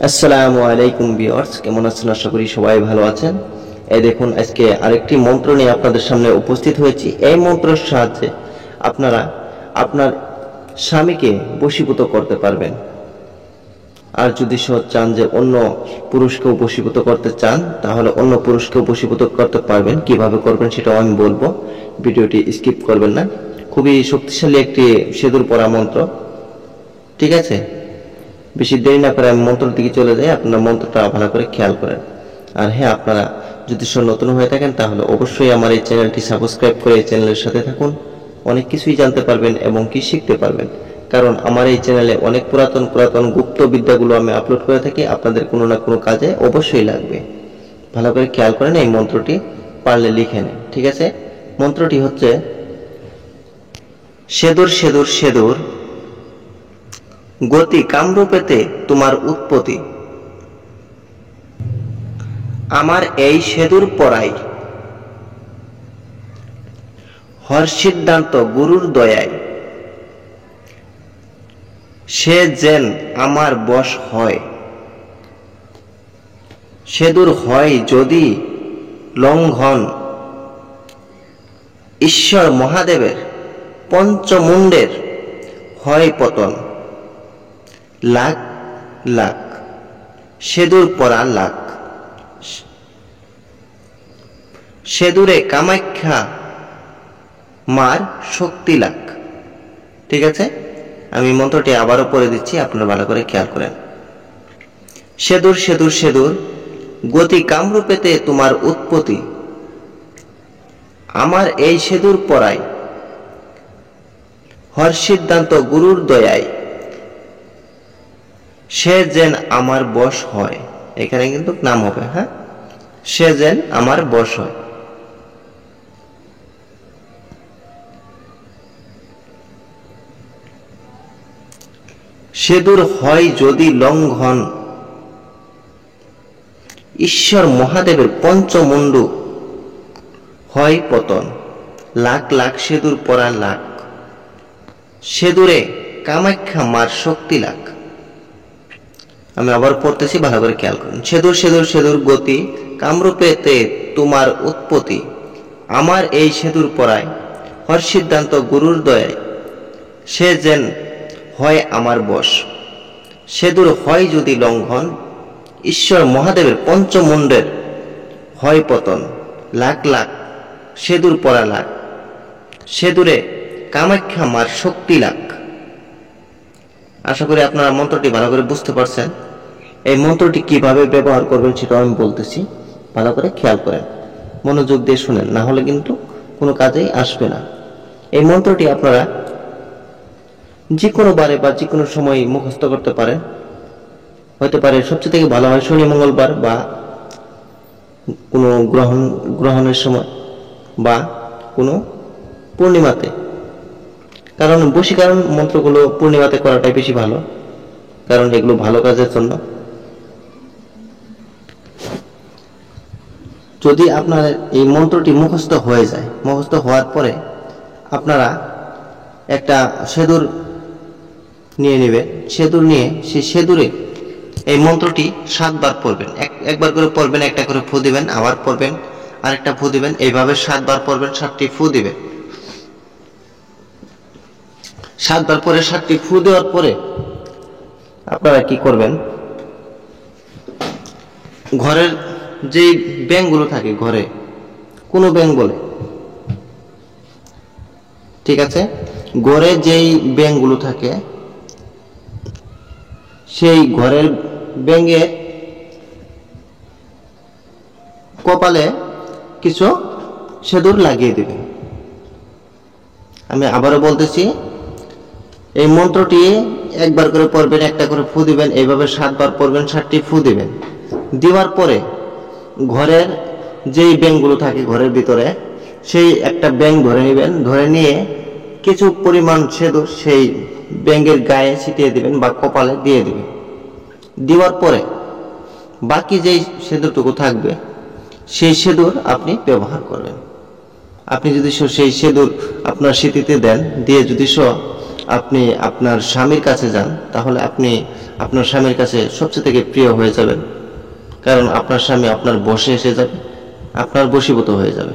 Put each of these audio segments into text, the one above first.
আসসালামু আলাইকুম ভিউয়ার্স, কেমন আছেন? আশা করি সবাই ভালো আছেন। এই দেখুন, আজকে আরেকটি মন্ত্র নিয়ে আপনাদের সামনে উপস্থিত হয়েছি। এই মন্ত্রের সাহায্যে আপনারা আপনার স্বামীকে বশীভূত করতে পারবেন। আর যদি চান যে অন্য পুরুষকেও বশীভূত করতে চান, তাহলে অন্য পুরুষকেও বশীভূত করতে পারবেন। কিভাবে করবেন সেটাও আমি বলবো, ভিডিওটি স্কিপ করবেন না। খুবই শক্তিশালী একটি সিঁদুর পরা মন্ত্র, ঠিক আছে? বেশি দেরি না করে আমি মন্ত্রের দিকে চলে যাই, আপনারা মন্ত্রটা ভালো করে খেয়াল করেন। আর হ্যাঁ, আপনারা যদি নতুন হয়ে থাকেন তাহলে অবশ্যই আমার এই চ্যানেলটি সাবস্ক্রাইব করে এই চ্যানেলের সাথে থাকুন। অনেক কিছুই জানতে পারবেন এবং কি শিখতে পারবেন, কারণ আমার এই চ্যানেলে অনেক পুরাতন গুপ্ত বিদ্যাগুলো আমি আপলোড করে থাকি। আপনাদের কোনো না কোনো কাজে অবশ্যই লাগবে। ভালো করে খেয়াল করেন, এই মন্ত্রটি পারলে লিখে নেন, ঠিক আছে? মন্ত্রটি হচ্ছে, সেদুর সেদুর সেদুর গতি কামরূপেতে তোমার উৎপত্তি, আমার এই সেদুর পরাই হর সিদ্ধান্ত গুরুর দয়ায়, সে যেন আমার বশ হয়। সেদুর হয় যদি লঙ্ঘন, ঈশ্বর মহাদেবের পঞ্চমুণ্ডের হয় পতন। লাখ লাখ সেদুর পরা লাখ, সেদুরে কামাখ্যা মার শক্তি লাখ। ঠিক আছে, আমি মন্ত্রটি আবারও পড়ে দিচ্ছি, আপনারা ভালো করে খেয়াল করেন। সেদুর সেদুর সেদুর গতি কামরূপেতে তোমার উৎপত্তি, আমার এই সেদুর পরাই হর সিদ্ধান্ত গুরুর দয়ায়, সে যেন আমার বশ হয়। এখানে কিন্তু নাম হবে, হ্যাঁ, সে যেন আমার বশ হয়। সেদুর হয় যদি লঙ্ঘন, ঈশ্বর মহাদেবের পঞ্চমুণ্ডু হয় পতন। লাখ লাখ সেদুর পরা লাখ, সেদুরে কামাখ্যা মার শক্তি লাখ। আমি আবার পড়তেছি, ভালো করে খেয়াল করুন। সেদুর সেদুর সেদুর গতি কামরূপেতে তোমার উৎপত্তি, আমার এই সেদুর পরায় হর সিদ্ধান্ত গুরুর দয়ায়, সে যেন হয় আমার বশ। সেদুর হয় যদি লঙ্ঘন, ঈশ্বর মহাদেবের পঞ্চমুণ্ডের হয় পতন। লাখ লাখ সেদুর পরা লাখ, সেদুরে কামাখ্যা মার শক্তি লাখ। আশা করি আপনারা মন্ত্রটি ভালো করে বুঝতে পারছেন। এই মন্ত্রটি কিভাবে ব্যবহার করবেন সেটাও আমি বলতেছি, ভালো করে খেয়াল করেন, মনোযোগ দিয়ে শুনেন, না হলে কিন্তু কোনো কাজেই আসবে না। এই মন্ত্রটি আপনারা যে কোনো বারে বা যে কোনো সময় মুখস্থ করতে পারেন। হতে পারে সবচেয়ে থেকে ভালো হয় শনি মঙ্গলবার, বা কোনো গ্রহণের সময়, বা কোনো পূর্ণিমাতে। কারণ বশীকরণ মন্ত্রগুলো পূর্ণিমাতে করাটাই বেশি ভালো, কারণ এগুলো ভালো কাজের জন্য। যদি আপনার এই মন্ত্রটি মুখস্থ হয়ে যায়, মুখস্থ হওয়ার পরে আপনারা একটা সেদুর নিয়ে নেবেন। সেদুর নিয়ে সেই সেদুরে এই মন্ত্রটি 7 বার পড়বেন। একবার করে পড়বেন, একটা করে ফু দিবেন, আবার পড়বেন, আরেকটা ফু দিবেন, এইভাবে 7 বার পড়বেন, 7টি ফু দিবেন। 7 বার পরে 7টি ফু দেওয়ার পরে আপনারা কি করবেন, ঘরের যেই ব্যাঙগুলো থাকে, ঘরে কোনো ব্যাঙ বলে, ঠিক আছে, ঘরে যেই ব্যাঙগুলো থাকে সেই ঘরের ব্যাঙের কপালে কিছু সেদুর লাগিয়ে দিবেন। আমি আবারও বলতেছি, এই মন্ত্রটি একবার করে পড়বেন, একটা করে ফু দিবেন, এইভাবে 7 বার পড়বেন, 7টি ফু দিবেন। দেওয়ার পরে ঘরের যেই ব্যাঙগুলো থাকে ঘরের ভিতরে, সেই একটা ব্যাঙ ধরে নেবেন, ধরে নিয়ে কিছু পরিমাণ সেদুর সেই ব্যাঙের গায়ে ছিটিয়ে দিবেন বা কপালে দিয়ে দিবেন। দেওয়ার পরে বাকি যেই সেদুরটুকু থাকবে সেই সেদুর আপনি ব্যবহার করবেন। আপনি যদি সেই সেদুর আপনার স্মৃতিতে দেন, দিয়ে যদি আপনি আপনার স্বামীর কাছে যান, তাহলে আপনি আপনার স্বামীর কাছে সবচেয়ে থেকে প্রিয় হয়ে যাবেন, কারণ আপনার স্বামী আপনার বশে এসে যাবে, আপনার বশীভূত হয়ে যাবে।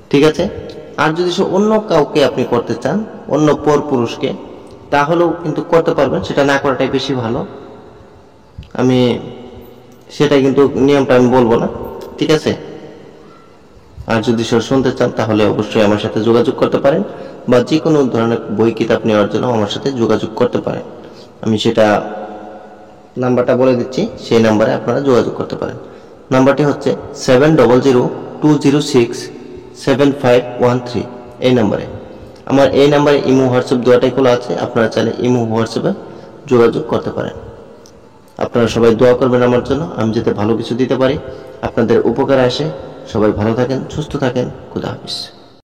ঠিক আছে? আর যদি অন্য কাউকে আপনি করতে চান, অন্য পর পুরুষকে, তাহলেও কিন্তু করতে পারবেন, সেটা না করাটাই বেশি ভালো। আমি সেটা কিন্তু নিয়মটা আমি বলবো না। ঠিক আছে? আর যদি শুনতে চান তাহলে অবশ্যই আমার সাথে যোগাযোগ করতে পারেন, বা যে কোনো ধরনের বই কিতাব নেওয়ার জন্য আমার সাথে যোগাযোগ করতে পারেন। আমি সেটা নাম্বারটা বলে দিচ্ছি, সেই নাম্বারে আপনারা যোগাযোগ করতে পারেন। নাম্বারটি হচ্ছে 7002067513। এই নাম্বারে আমার এই নাম্বারে ইমো হোয়াটসঅ্যাপ দুটাই খোলা আছে, আপনারা চাইলে ইমো হোয়াটসঅ্যাপে যোগাযোগ করতে পারেন। আপনারা সবাই দোয়া করবেন আমার জন্য, আমি যাতে ভালো কিছু দিতে পারি, আপনাদের উপকারে আসে। সবাই ভালো থাকেন, সুস্থ থাকেন। খুদা হাফেজ।